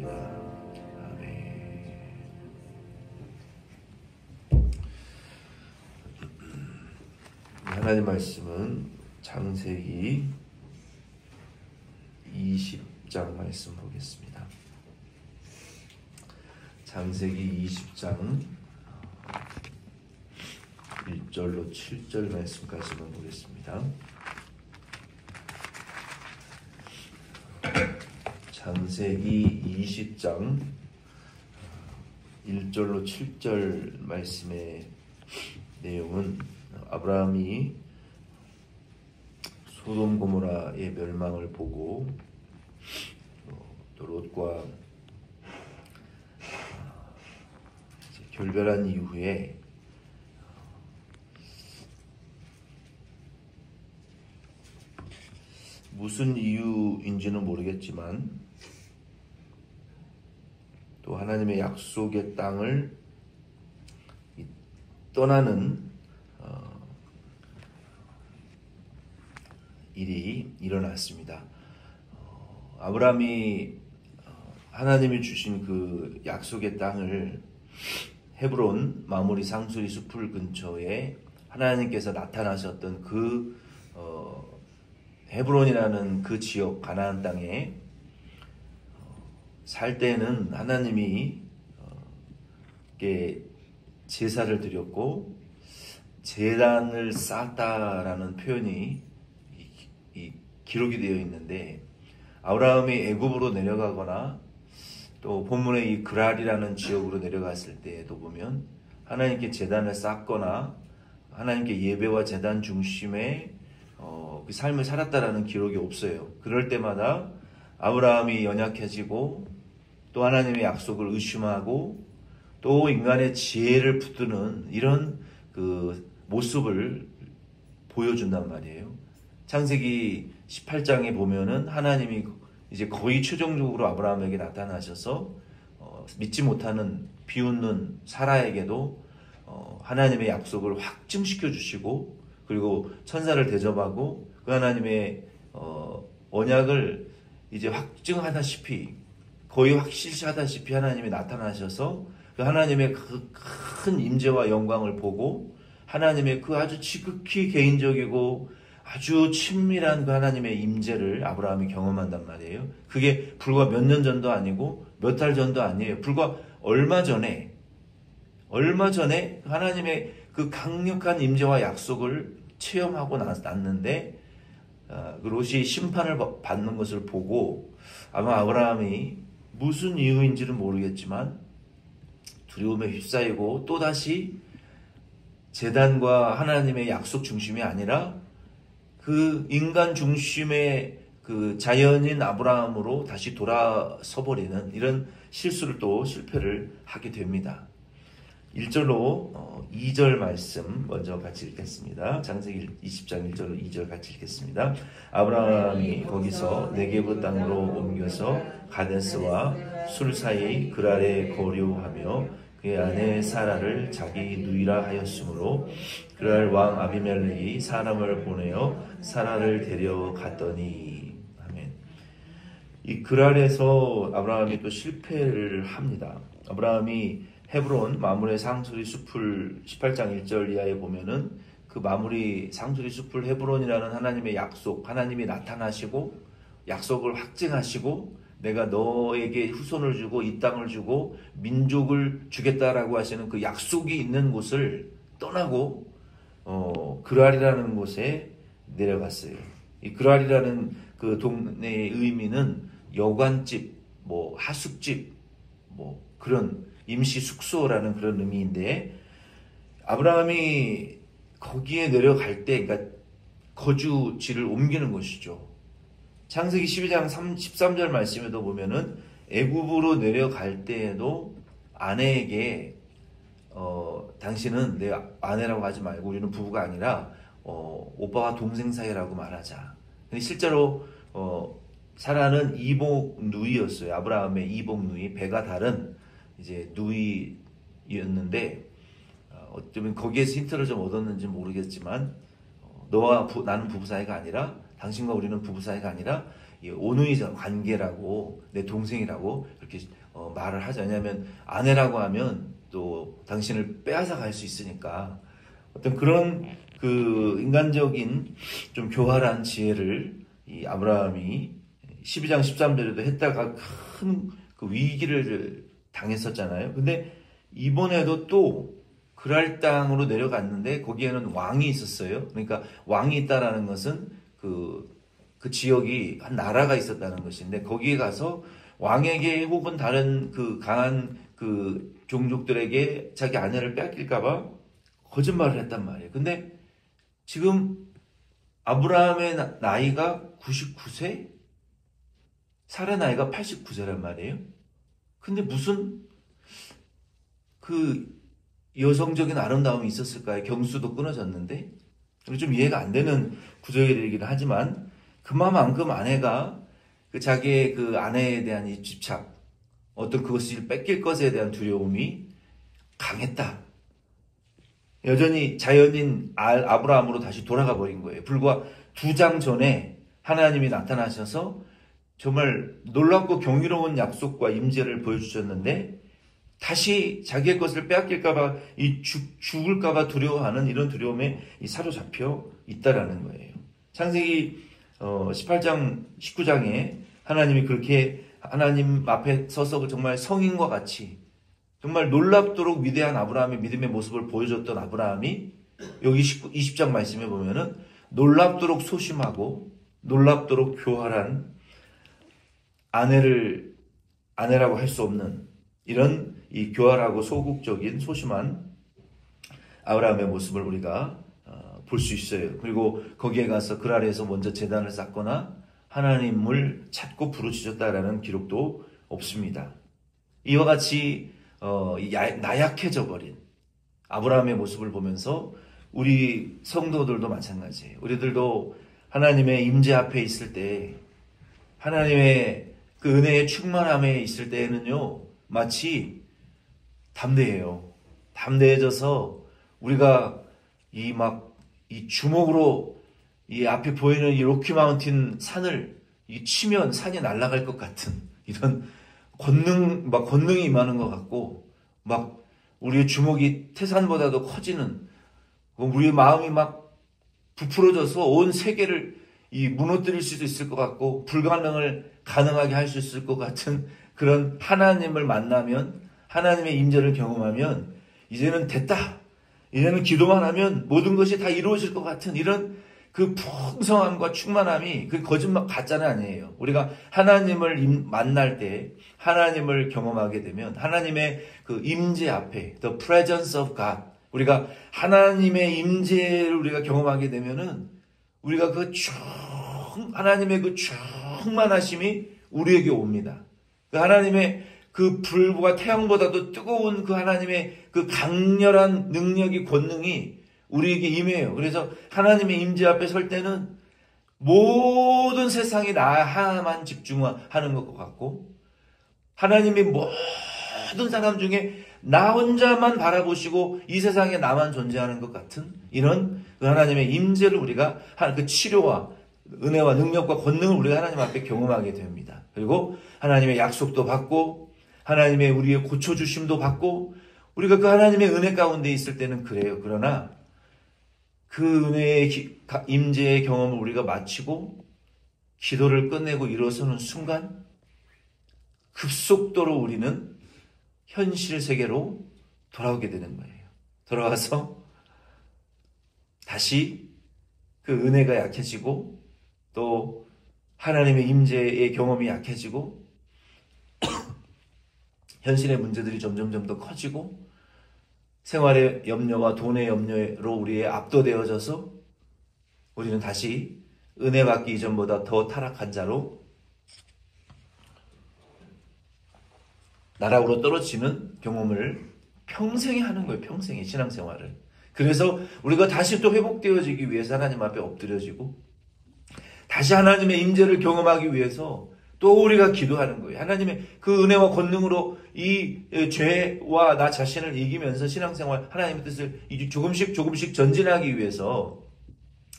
기도드립니다. 아멘. 하나님 말씀은 창세기 20장 말씀 보겠습니다. 창세기 20장 1절로 7절 말씀까지만 보겠습니다. 창세기 20장 1절로 7절 말씀의 내용은 아브라함이 소돔 고모라의 멸망을 보고 또 롯과 결별한 이후에 무슨 이유인지는 모르겠지만 또 하나님의 약속의 땅을 떠나는 일이 일어났습니다. 아브라함이 하나님이 주신 그 약속의 땅을 헤브론 마므리 상수리 숲을 근처에 하나님께서 나타나셨던 그 헤브론이라는 그 지역 가나안 땅에 살 때는 하나님이 제사를 드렸고 제단을 쌓았다라는 표현이 기록이 되어 있는데, 아브라함이 애굽으로 내려가거나 또 본문의 이 그랄이라는 지역으로 내려갔을 때에도 보면 하나님께 제단을 쌓거나 하나님께 예배와 제단 중심의 그 삶을 살았다라는 기록이 없어요. 그럴 때마다 아브라함이 연약해지고 또 하나님의 약속을 의심하고 또 인간의 지혜를 붙드는 이런 그 모습을 보여준단 말이에요. 창세기 18장에 보면은 하나님이 이제 거의 최종적으로 아브라함에게 나타나셔서 믿지 못하는 비웃는 사라에게도 하나님의 약속을 확증시켜 주시고, 그리고 천사를 대접하고 그 하나님의 언약을 이제 확증하다시피, 거의 확실시하다시피 하나님이 나타나셔서 그 하나님의 그 큰 임재와 영광을 보고 하나님의 그 아주 지극히 개인적이고 아주 친밀한 그 하나님의 임재를 아브라함이 경험한단 말이에요. 그게 불과 몇 년 전도 아니고 몇 달 전도 아니에요. 불과 얼마 전에 하나님의 그 강력한 임재와 약속을 체험하고 났는데 그 롯이 심판을 받는 것을 보고 아마 아브라함이 무슨 이유인지는 모르겠지만 두려움에 휩싸이고 또다시 제단과 하나님의 약속 중심이 아니라 그 인간 중심의 그 자연인 아브라함으로 다시 돌아서버리는 이런 실패를 하게 됩니다. 1절로 2절 말씀 먼저 같이 읽겠습니다. 창세기 20장 1절로 2절 같이 읽겠습니다. 아브라함이 거기서 네게브 땅으로 옮겨서 가데스와 술 사이 그랄에 거류하며 그의 아내 사라를 자기 누이라 하였으므로 그랄 왕 아비멜렉이 사람을 보내어 사라를 데려갔더니. 아멘. 이 그랄에서 아브라함이 또 실패를 합니다. 아브라함이 헤브론 마므리 상수리 숲을 18장 1절 이하에 보면은 그 마므리 상수리 숲을 헤브론이라는 하나님의 약속, 하나님이 나타나시고 약속을 확증하시고 내가 너에게 후손을 주고 이 땅을 주고 민족을 주겠다라고 하시는 그 약속이 있는 곳을 떠나고 그랄이라는 곳에 내려갔어요. 이 그랄이라는 그 동네의 의미는 여관집, 뭐 하숙집, 뭐 그런 임시 숙소라는 그런 의미인데, 아브라함이 거기에 내려갈 때, 그러니까 거주지를 옮기는 것이죠. 창세기 12장 13절 말씀에도 보면은 애굽으로 내려갈 때에도 아내에게 당신은 내 아내라고 하지 말고 우리는 부부가 아니라 오빠와 동생 사이라고 말하자. 근데 실제로 사라는 이복 누이였어요. 아브라함의 이복 누이, 배가 다른 이제 누이였는데 어쩌면 거기에서 힌트를 좀 얻었는지 모르겠지만 너와 나는 부부 사이가 아니라 당신과 우리는 부부 사이가 아니라 온누이 관계라고, 내 동생이라고 이렇게 말을 하죠. 왜냐하면 아내라고 하면 또 당신을 빼앗아 갈 수 있으니까. 어떤 그런 그 인간적인 좀 교활한 지혜를 이 아브라함이 12장 13절에도 했다가 큰 그 위기를 당했었잖아요. 근데 이번에도 또 그랄 땅으로 내려갔는데 거기에는 왕이 있었어요. 그러니까 왕이 있다라는 것은 그 지역이 한 나라가 있었다는 것인데, 거기에 가서 왕에게 혹은 다른 그 강한 그 종족들에게 자기 아내를 뺏길까봐 거짓말을 했단 말이에요. 근데 지금 아브라함의 나이가 99세? 사라 나이가 89세란 말이에요. 근데 무슨 그 여성적인 아름다움이 있었을까요? 경수도 끊어졌는데. 좀 이해가 안 되는 구절이긴 하지만, 그만큼 아내가 그 자기의 그 아내에 대한 이 집착, 어떤 그것을 뺏길 것에 대한 두려움이 강했다. 여전히 자연인 아브라함으로 다시 돌아가 버린 거예요. 불과 2장 전에 하나님이 나타나셔서 정말 놀랍고 경이로운 약속과 임재를 보여주셨는데, 다시 자기의 것을 빼앗길까봐, 죽을까봐 두려워하는 이런 두려움에 사로잡혀 있다라는 거예요. 창세기 18장, 19장에 하나님이 그렇게 하나님 앞에 서서 정말 성인과 같이 정말 놀랍도록 위대한 아브라함의 믿음의 모습을 보여줬던 아브라함이 여기 20장 말씀에 보면은 놀랍도록 소심하고 놀랍도록 교활한 아내라고 할 수 없는 이런 이 교활하고 소극적인 소심한 아브라함의 모습을 우리가 볼 수 있어요. 그리고 거기에 가서 그 아래에서 먼저 제단을 쌓거나 하나님을 찾고 부르짖었다라는 기록도 없습니다. 이와 같이 나약해져 버린 아브라함의 모습을 보면서 우리 성도들도 마찬가지예요. 우리들도 하나님의 임재 앞에 있을 때, 하나님의 그 은혜의 충만함에 있을 때에는요, 마치 담대해요. 담대해져서 우리가 이 주먹으로 이 앞에 보이는 이 로키 마운틴 산을 치면 산이 날아갈 것 같은 이런 권능이 임하는 것 같고, 막 우리의 주먹이 태산보다도 커지는, 우리의 마음이 막 부풀어져서 온 세계를 무너뜨릴 수도 있을 것 같고, 불가능을 가능하게 할 수 있을 것 같은 그런 하나님을 만나면, 하나님의 임재를 경험하면 이제는 됐다, 이제는 기도만 하면 모든 것이 다 이루어질 것 같은 이런 그 풍성함과 충만함이, 그 거짓말 가짜는 아니에요. 우리가 하나님을 만날 때, 하나님을 경험하게 되면, 하나님의 그 임재 앞에 the presence of God, 우리가 하나님의 임재를 우리가 경험하게 되면은 우리가 하나님의 그 충만하심이 우리에게 옵니다. 그 하나님의 그 불과 태양보다도 뜨거운 그 하나님의 그 강렬한 능력이, 권능이 우리에게 임해요. 그래서 하나님의 임재 앞에 설 때는 모든 세상이 나 하나만 집중하는 것 같고, 하나님이 모든 사람 중에 나 혼자만 바라보시고 이 세상에 나만 존재하는 것 같은 이런 그 하나님의 임재를 우리가 그 치료와 은혜와 능력과 권능을 우리가 하나님 앞에 경험하게 됩니다. 그리고 하나님의 약속도 받고, 하나님의 우리의 고쳐주심도 받고, 우리가 그 하나님의 은혜 가운데 있을 때는 그래요. 그러나 그 은혜의 임재의 경험을 우리가 마치고 기도를 끝내고 일어서는 순간 급속도로 우리는 현실 세계로 돌아오게 되는 거예요. 돌아와서 다시 그 은혜가 약해지고, 또 하나님의 임재의 경험이 약해지고, 현실의 문제들이 점점 더 커지고, 생활의 염려와 돈의 염려로 우리의 압도되어져서 우리는 다시 은혜 받기 이전보다 더 타락한 자로 나락으로 떨어지는 경험을 평생에 하는 거예요. 평생에 신앙생활을. 그래서 우리가 다시 또 회복되어지기 위해서 하나님 앞에 엎드려지고, 다시 하나님의 임재를 경험하기 위해서 또 우리가 기도하는 거예요. 하나님의 그 은혜와 권능으로 이 죄와 나 자신을 이기면서 신앙생활, 하나님의 뜻을 조금씩 전진하기 위해서,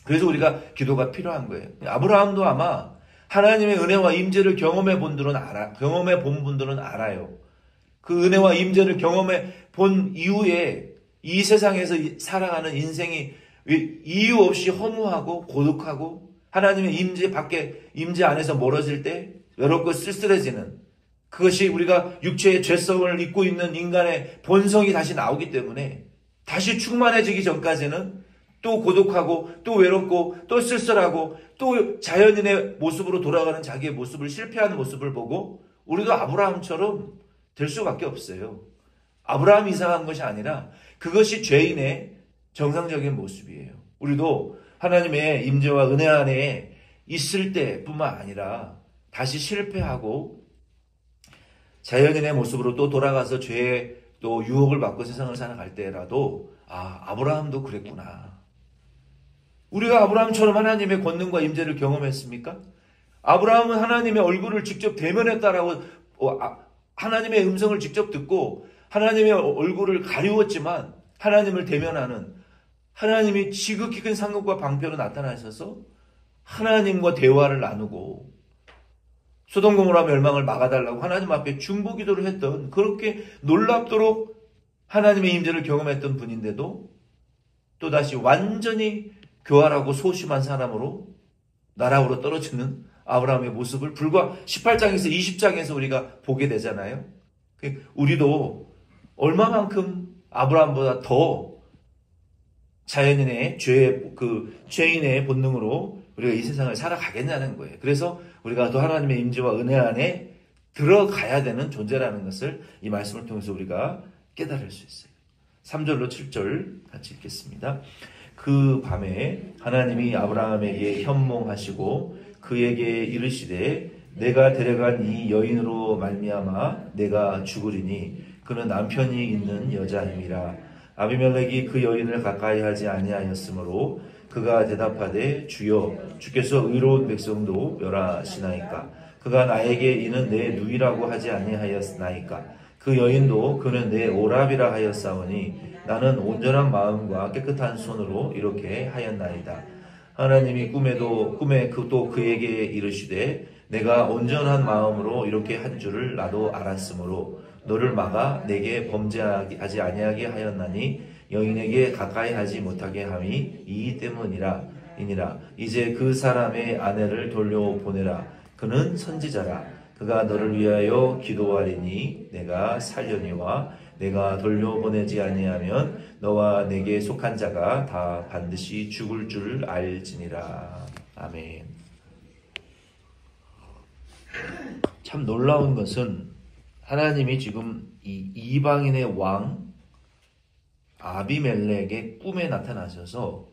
그래서 우리가 기도가 필요한 거예요. 아브라함도 아마 하나님의 은혜와 임재를 경험해 본 분들은 알아요. 그 은혜와 임재를 경험해 본 이후에 이 세상에서 살아가는 인생이 이유 없이 허무하고 고독하고 하나님의 임재 안에서 멀어질 때 외롭고 쓸쓸해지는, 그것이 우리가 육체의 죄성을 입고 있는 인간의 본성이 다시 나오기 때문에 다시 충만해지기 전까지는 또 고독하고 또 외롭고 또 쓸쓸하고 또 자연인의 모습으로 돌아가는 자기의 모습을, 실패하는 모습을 보고 우리도 아브라함처럼 될 수밖에 없어요. 아브라함이 이상한 것이 아니라 그것이 죄인의 정상적인 모습이에요. 우리도 하나님의 임재와 은혜 안에 있을 때뿐만 아니라 다시 실패하고 자연인의 모습으로 또 돌아가서 죄의 또 유혹을 받고 세상을 살아갈 때라도 아브라함도 그랬구나. 우리가 아브라함처럼 하나님의 권능과 임재를 경험했습니까? 아브라함은 하나님의 얼굴을 직접 대면했다라고, 하나님의 음성을 직접 듣고 하나님의 얼굴을 가리웠지만 하나님을 대면하는, 하나님이 지극히 큰 상급과 방패로 나타나셔서 하나님과 대화를 나누고 소돔 고모라 멸망을 막아달라고 하나님 앞에 중보기도를 했던, 그렇게 놀랍도록 하나님의 임재를 경험했던 분인데도 또다시 완전히 교활하고 소심한 사람으로 나락으로 떨어지는 아브라함의 모습을 불과 18장에서 20장에서 우리가 보게 되잖아요. 우리도 얼마만큼 아브라함보다 더 자연인의 죄인의 본능으로 우리가 이 세상을 살아가겠냐는 거예요. 그래서 우리가 또 하나님의 임재와 은혜 안에 들어가야 되는 존재라는 것을 이 말씀을 통해서 우리가 깨달을 수 있어요. 3절로 7절 같이 읽겠습니다. 그 밤에 하나님이 아브라함에게 현몽하시고 그에게 이르시되 내가 데려간 이 여인으로 말미암아 내가 죽으리니 그는 남편이 있는 여자임이라. 아비멜렉이 그 여인을 가까이 하지 아니하였으므로 그가 대답하되 주여 주께서 의로운 백성도 멸하시나이까. 그가 나에게 이는 내 누이라고 하지 아니하였나이까. 그 여인도 그는 내 오랍이라 하였사오니 나는 온전한 마음과 깨끗한 손으로 이렇게 하였나이다. 하나님이 꿈에 또 그에게 이르시되 내가 온전한 마음으로 이렇게 한 줄을 나도 알았으므로 너를 막아 내게 범죄하지 아니하게 하였나니 여인에게 가까이 하지 못하게 함이 이 때문이라. 이제 그 사람의 아내를 돌려보내라. 그는 선지자라. 그가 너를 위하여 기도하리니 내가 살려니와 내가 돌려보내지 아니하면 너와 내게 속한 자가 다 반드시 죽을 줄 알지니라. 아멘. 참 놀라운 것은 하나님이 지금 이 이방인의 왕 아비멜렉의 꿈에 나타나셔서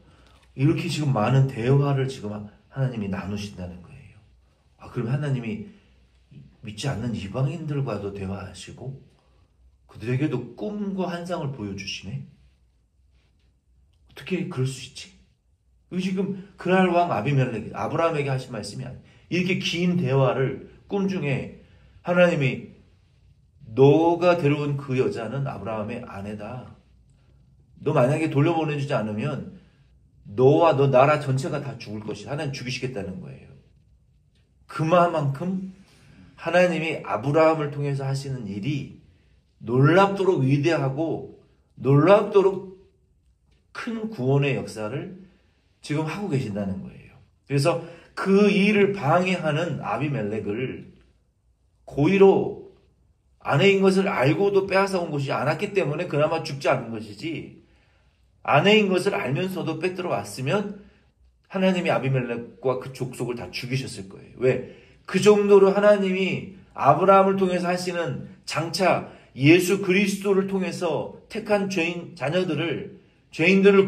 이렇게 지금 많은 대화를 지금 하나님이 나누신다는 거예요. 그럼 하나님이 믿지 않는 이방인들과도 대화하시고 그들에게도 꿈과 환상을 보여주시네? 어떻게 그럴 수 있지? 이거 지금 그랄 왕 아비멜렉, 아브라함에게 하신 말씀이 아니에요. 이렇게 긴 대화를 꿈 중에 하나님이 너가 데려온 그 여자는 아브라함의 아내다. 너 만약에 돌려보내주지 않으면 너와 너 나라 전체가 다 죽을 것이다. 하나님 죽이시겠다는 거예요. 그만큼 하나님이 아브라함을 통해서 하시는 일이 놀랍도록 위대하고 놀랍도록 큰 구원의 역사를 지금 하고 계신다는 거예요. 그래서 그 일을 방해하는 아비멜렉을 고의로 아내인 것을 알고도 빼앗아 온 것이 않았기 때문에 그나마 죽지 않은 것이지, 아내인 것을 알면서도 빼들어 왔으면 하나님이 아비멜렉과 그 족속을 다 죽이셨을 거예요. 왜? 그 정도로 하나님이 아브라함을 통해서 하시는 장차 예수 그리스도를 통해서 택한 죄인들을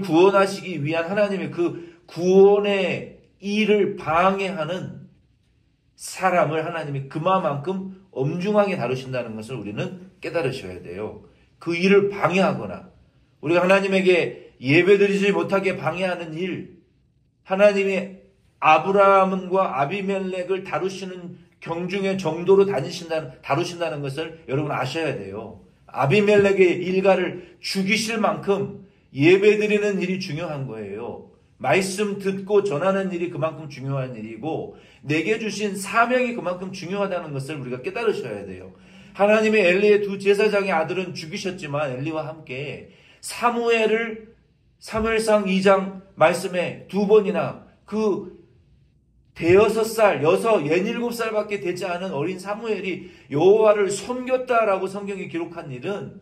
구원하시기 위한 하나님의 그 구원의 일을 방해하는 사람을 하나님이 그만큼 엄중하게 다루신다는 것을 우리는 깨달으셔야 돼요. 그 일을 방해하거나 우리가 하나님에게 예배드리지 못하게 방해하는 일, 하나님이 아브라함과 아비멜렉을 다루시는 경중의 정도로 다루신다는 것을 여러분 아셔야 돼요. 아비멜렉의 일가를 죽이실 만큼 예배드리는 일이 중요한 거예요. 말씀 듣고 전하는 일이 그만큼 중요한 일이고 내게 주신 사명이 그만큼 중요하다는 것을 우리가 깨달으셔야 돼요. 하나님이 엘리의 두 제사장의 아들은 죽이셨지만 엘리와 함께 사무엘상 2장 말씀에 두 번이나 그 대여섯 살, 예닐곱 살밖에 되지 않은 어린 사무엘이 여호와를 섬겼다라고 성경이 기록한 일은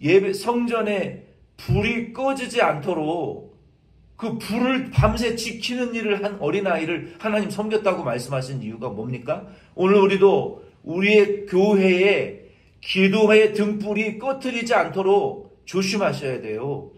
예배 성전에 불이 꺼지지 않도록 그 불을 밤새 지키는 일을 한 어린아이를 하나님 섬겼다고 말씀하신 이유가 뭡니까? 오늘 우리도 우리의 교회에 기도의 등불이 꺼트리지 않도록 조심하셔야 돼요.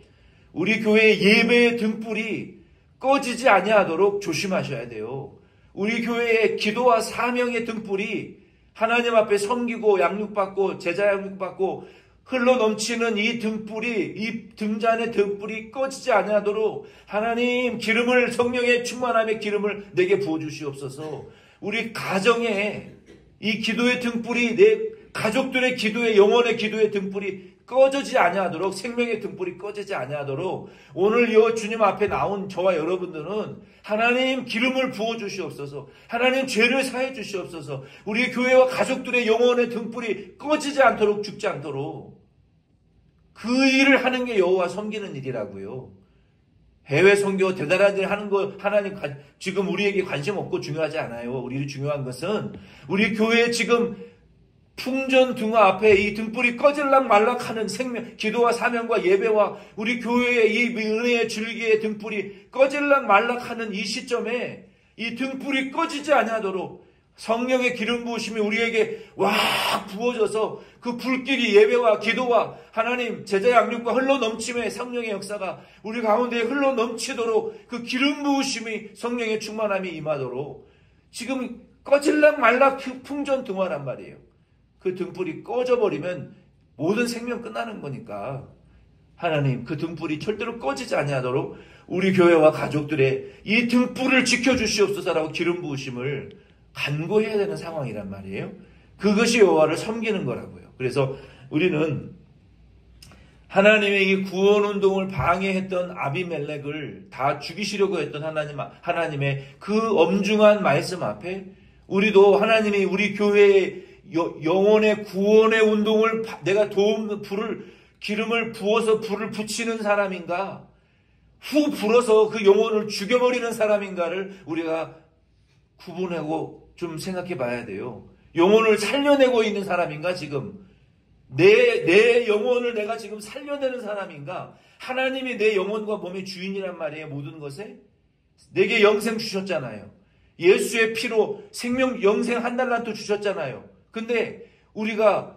우리 교회의 예배의 등불이 꺼지지 아니하도록 조심하셔야 돼요. 우리 교회의 기도와 사명의 등불이 하나님 앞에 섬기고 양육받고 제자 양육받고 흘러 넘치는 이 등불이, 이 등잔의 등불이 꺼지지 아니하도록 하나님 기름을, 성령의 충만함의 기름을 내게 부어주시옵소서. 우리 가정에 이 기도의 등불이, 내 가족들의 기도의, 영혼의 기도의 등불이 꺼지지 아니하도록, 생명의 등불이 꺼지지 아니하도록 오늘 이 주님 앞에 나온 저와 여러분들은 하나님 기름을 부어주시옵소서. 하나님 죄를 사해 주시옵소서. 우리 교회와 가족들의 영혼의 등불이 꺼지지 않도록, 죽지 않도록 그 일을 하는 게 여호와 섬기는 일이라고요. 해외 선교 대단한 일 하는 거 하나님 지금 우리에게 관심 없고 중요하지 않아요. 우리 중요한 것은 우리 교회에 지금 풍전등화 앞에 이 등불이 꺼질락 말락하는 생명, 기도와 사명과 예배와 우리 교회의 이 은혜의 줄기의 등불이 꺼질락 말락하는 이 시점에 이 등불이 꺼지지 아니하도록 성령의 기름 부으심이 우리에게 와 부어져서 그 불길이 예배와 기도와 하나님 제자 양육과 흘러 넘침의 성령의 역사가 우리 가운데 흘러 넘치도록 그 기름 부으심이 성령의 충만함이 임하도록 지금 꺼질락 말락 풍전등화란 말이에요. 그 등불이 꺼져버리면 모든 생명 끝나는 거니까 하나님 그 등불이 절대로 꺼지지 아니하도록 우리 교회와 가족들의 이 등불을 지켜주시옵소서라고 기름 부으심을 간구해야 되는 상황이란 말이에요. 그것이 여호와를 섬기는 거라고요. 그래서 우리는 하나님의 이 구원운동을 방해했던 아비멜렉을 다 죽이시려고 했던 하나님의 그 엄중한 말씀 앞에 우리도 하나님이 우리 교회의 영혼의 구원의 운동을 내가 기름을 부어서 불을 붙이는 사람인가, 후 불어서 그 영혼을 죽여버리는 사람인가를 우리가 구분하고 좀 생각해 봐야 돼요. 영혼을 살려내고 있는 사람인가, 지금 내 영혼을 내가 지금 살려내는 사람인가? 하나님이 내 영혼과 몸의 주인이란 말이에요. 모든 것에 내게 영생 주셨잖아요. 예수의 피로 생명 영생 한 달란트 주셨잖아요. 근데 우리가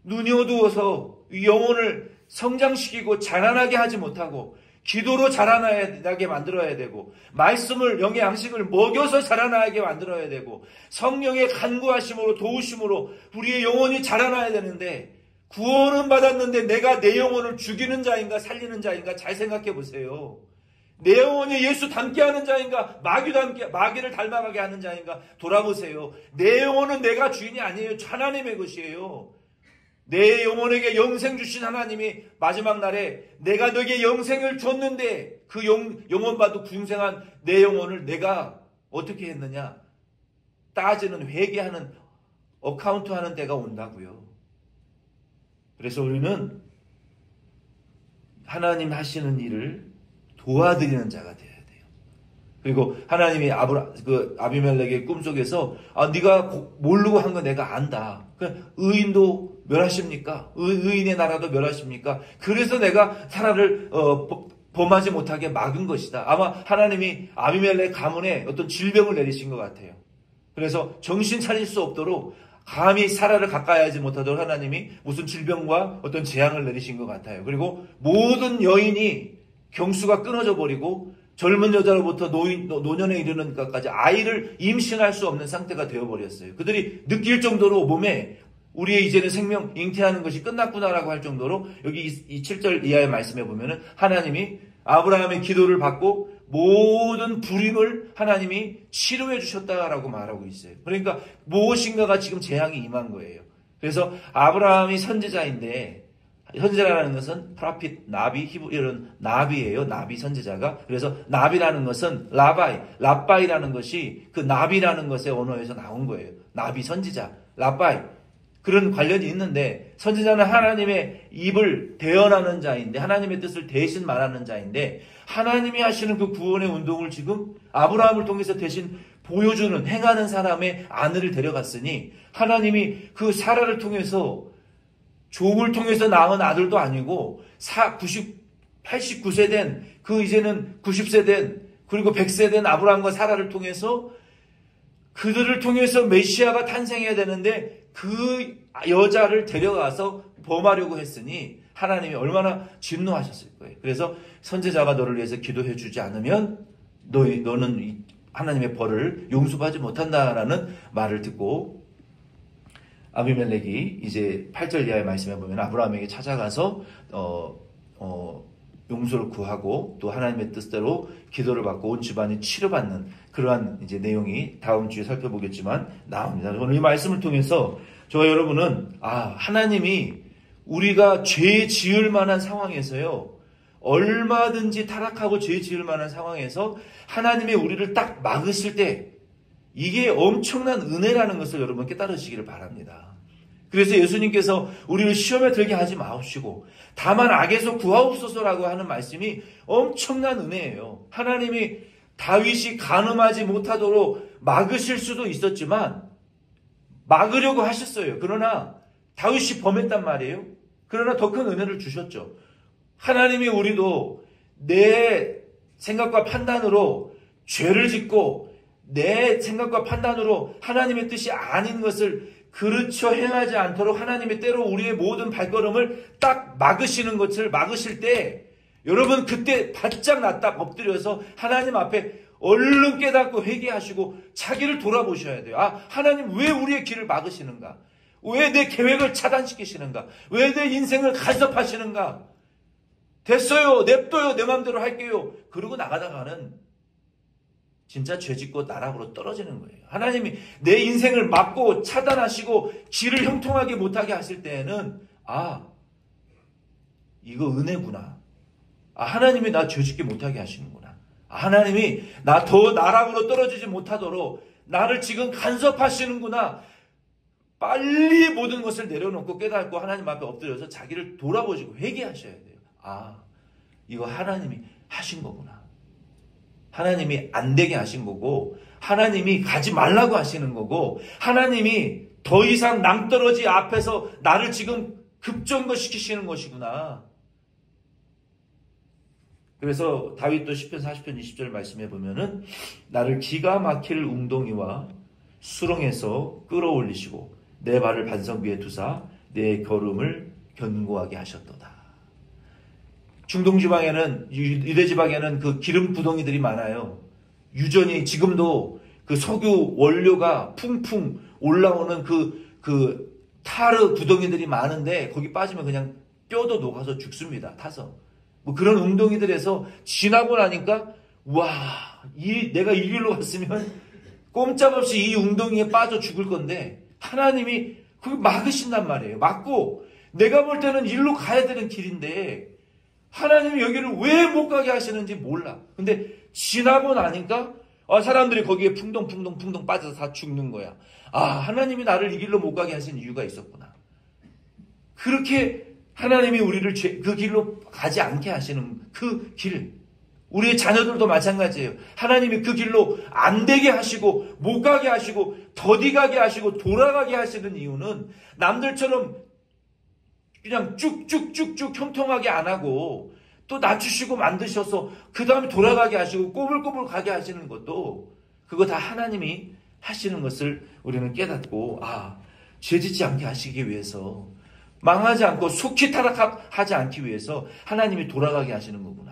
눈이 어두워서 영혼을 성장시키고 자라나게 하지 못하고 기도로 자라나게 만들어야 되고 말씀을 영의 양식을 먹여서 자라나게 만들어야 되고 성령의 간구하심으로 도우심으로 우리의 영혼이 자라나야 되는데 구원은 받았는데 내가 내 영혼을 죽이는 자인가 살리는 자인가 잘 생각해 보세요. 내 영혼이 예수 닮게 하는 자인가 마귀를 닮아가게 하는 자인가 돌아보세요. 내 영혼은 내가 주인이 아니에요. 하나님의 것이에요. 내 영혼에게 영생 주신 하나님이 마지막 날에 내가 너에게 영생을 줬는데 그 영혼과도 궁생한 내 영혼을 내가 어떻게 했느냐 따지는 회개하는 어카운트하는 때가 온다고요. 그래서 우리는 하나님 하시는 일을 도와드리는 자가 돼야 돼요. 그리고 하나님이 아비멜렉의 꿈속에서 네가 모르고 한 거 내가 안다. 의인도 멸하십니까? 의인의 나라도 멸하십니까? 그래서 내가 사라를 범하지 못하게 막은 것이다. 아마 하나님이 아비멜렉 가문에 어떤 질병을 내리신 것 같아요. 그래서 정신 차릴 수 없도록 감히 사라를 가까이 하지 못하도록 하나님이 무슨 질병과 어떤 재앙을 내리신 것 같아요. 그리고 모든 여인이 경수가 끊어져 버리고 젊은 여자로부터 노년에 이르는 것까지 아이를 임신할 수 없는 상태가 되어버렸어요. 그들이 느낄 정도로 몸에 우리의 이제는 생명 잉태하는 것이 끝났구나라고 할 정도로 여기 이 7절 이하의 말씀에 보면은 하나님이 아브라함의 기도를 받고 모든 불임을 하나님이 치료해 주셨다라고 말하고 있어요. 그러니까 무엇인가가 지금 재앙이 임한 거예요. 그래서 아브라함이 선지자인데 선지자라는 것은 프라핏, 나비, 이런 나비예요. 나비 선지자가. 그래서 나비라는 것은 라바이라는 것이 그 나비라는 것의 언어에서 나온 거예요. 나비 선지자, 라바이. 그런 관련이 있는데 선지자는 하나님의 입을 대언하는 자인데 하나님의 뜻을 대신 말하는 자인데 하나님이 하시는 그 구원의 운동을 지금 아브라함을 통해서 대신 보여주는 행하는 사람의 아내를 데려갔으니 하나님이 그 사라를 통해서 족을 통해서 낳은 아들도 아니고 89세 된 그 이제는 90세 된 그리고 100세 된 아브라함과 사라를 통해서 그들을 통해서 메시아가 탄생해야 되는데 그 여자를 데려가서 범하려고 했으니 하나님이 얼마나 진노하셨을 거예요. 그래서 선지자가 너를 위해서 기도해 주지 않으면 너는 하나님의 벌을 용서하지 못한다라는 말을 듣고 아비멜렉이 이제 8절 이하의 말씀에 보면 아브라함에게 찾아가서 용서를 구하고 또 하나님의 뜻대로 기도를 받고 온 집안이 치료받는 그러한 이제 내용이 다음 주에 살펴보겠지만 나옵니다. 오늘 이 말씀을 통해서 저와 여러분은 하나님이 우리가 죄 지을 만한 상황에서요. 얼마든지 타락하고 죄 지을 만한 상황에서 하나님이 우리를 딱 막으실 때 이게 엄청난 은혜라는 것을 여러분 깨달으시기를 바랍니다. 그래서 예수님께서 우리를 시험에 들게 하지 마옵시고 다만 악에서 구하옵소서라고 하는 말씀이 엄청난 은혜예요. 하나님이 다윗이 간음하지 못하도록 막으실 수도 있었지만 막으려고 하셨어요. 그러나 다윗이 범했단 말이에요. 그러나 더 큰 은혜를 주셨죠. 하나님이 우리도 내 생각과 판단으로 죄를 짓고 내 생각과 판단으로 하나님의 뜻이 아닌 것을 그르쳐 행하지 않도록 하나님이 때로 우리의 모든 발걸음을 딱 막으시는 것을 막으실 때 여러분 그때 바짝 났다 엎드려서 하나님 앞에 얼른 깨닫고 회개하시고 자기를 돌아보셔야 돼요. 하나님 왜 우리의 길을 막으시는가? 왜 내 계획을 차단시키시는가? 왜 내 인생을 간섭하시는가? 됐어요. 냅둬요. 내 마음대로 할게요. 그러고 나가다가는 진짜 죄짓고 나락으로 떨어지는 거예요. 하나님이 내 인생을 막고 차단하시고 길을 형통하게 못하게 하실 때에는 이거 은혜구나. 하나님이 나 죄짓게 못하게 하시는구나. 하나님이 나 더 나락으로 떨어지지 못하도록 나를 지금 간섭하시는구나. 빨리 모든 것을 내려놓고 깨닫고 하나님 앞에 엎드려서 자기를 돌아보시고 회개하셔야 돼요. 이거 하나님이 하신 거구나. 하나님이 안 되게 하신 거고 하나님이 가지 말라고 하시는 거고 하나님이 더 이상 낭떠러지 앞에서 나를 지금 급정거시키시는 것이구나. 그래서 다윗도 시편 40편 20절 말씀해 보면은 나를 기가 막힐 웅덩이와 수렁에서 끌어올리시고 내 발을 반석 위에 두사 내 걸음을 견고하게 하셨도다. 중동 지방에는 유대 지방에는 그 기름 부덩이들이 많아요. 유전이 지금도 그 석유 원료가 풍풍 올라오는 그 타르 부덩이들이 많은데 거기 빠지면 그냥 뼈도 녹아서 죽습니다. 타서 그런 웅덩이들에서 지나고 나니까 내가 이 길로 갔으면 꼼짝없이 이 웅덩이에 빠져 죽을 건데 하나님이 그걸 막으신단 말이에요. 막고 내가 볼 때는 일로 가야 되는 길인데 하나님이 여기를 왜 못 가게 하시는지 몰라. 근데 지나고 나니까 사람들이 거기에 풍덩 빠져서 다 죽는 거야. 하나님이 나를 이 길로 못 가게 하신 이유가 있었구나. 그렇게 하나님이 우리를 그 길로 가지 않게 하시는 그 길. 우리의 자녀들도 마찬가지예요. 하나님이 그 길로 안 되게 하시고 못 가게 하시고 더디 가게 하시고 돌아가게 하시는 이유는 남들처럼 그냥 쭉쭉쭉쭉 형통하게 안 하고 또 낮추시고 만드셔서 그 다음에 돌아가게 하시고 꼬불꼬불 가게 하시는 것도 그거 다 하나님이 하시는 것을 우리는 깨닫고 죄짓지 않게 하시기 위해서 망하지 않고 속히 타락하지 않기 위해서 하나님이 돌아가게 하시는 거구나.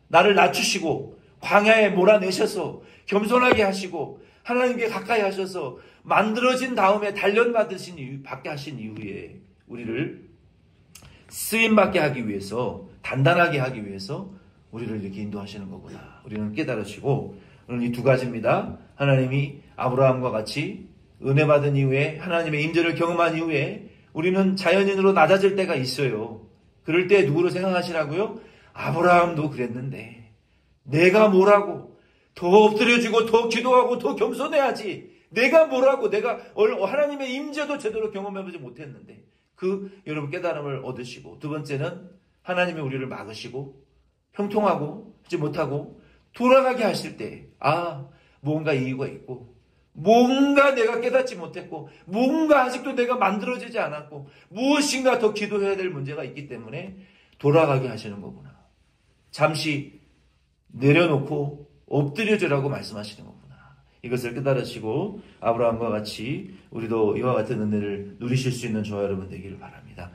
나를 낮추시고 광야에 몰아내셔서 겸손하게 하시고 하나님께 가까이 하셔서 만들어진 다음에 받게 하신 이후에 우리를 쓰임받게 하기 위해서 단단하게 하기 위해서 우리를 이렇게 인도하시는 거구나. 우리는 깨달으시고 오늘 이 두 가지입니다. 하나님이 아브라함과 같이 은혜 받은 이후에 하나님의 임재를 경험한 이후에 우리는 자연인으로 낮아질 때가 있어요. 그럴 때 누구를 생각하시라고요? 아브라함도 그랬는데 내가 뭐라고 더 엎드려지고 더 기도하고 더 겸손해야지. 내가 뭐라고 내가 하나님의 임재도 제대로 경험해보지 못했는데 여러분 깨달음을 얻으시고 두 번째는 하나님이 우리를 막으시고 형통하고 하지 못하고 돌아가게 하실 때 뭔가 이유가 있고 뭔가 내가 깨닫지 못했고 뭔가 아직도 내가 만들어지지 않았고 무엇인가 더 기도해야 될 문제가 있기 때문에 돌아가게 하시는 거구나. 잠시 내려놓고 엎드려주라고 말씀하시는 거구나. 이것을 깨달으시고 아브라함과 같이 우리도 이와 같은 은혜를 누리실 수 있는 저와 여러분 되기를 바랍니다.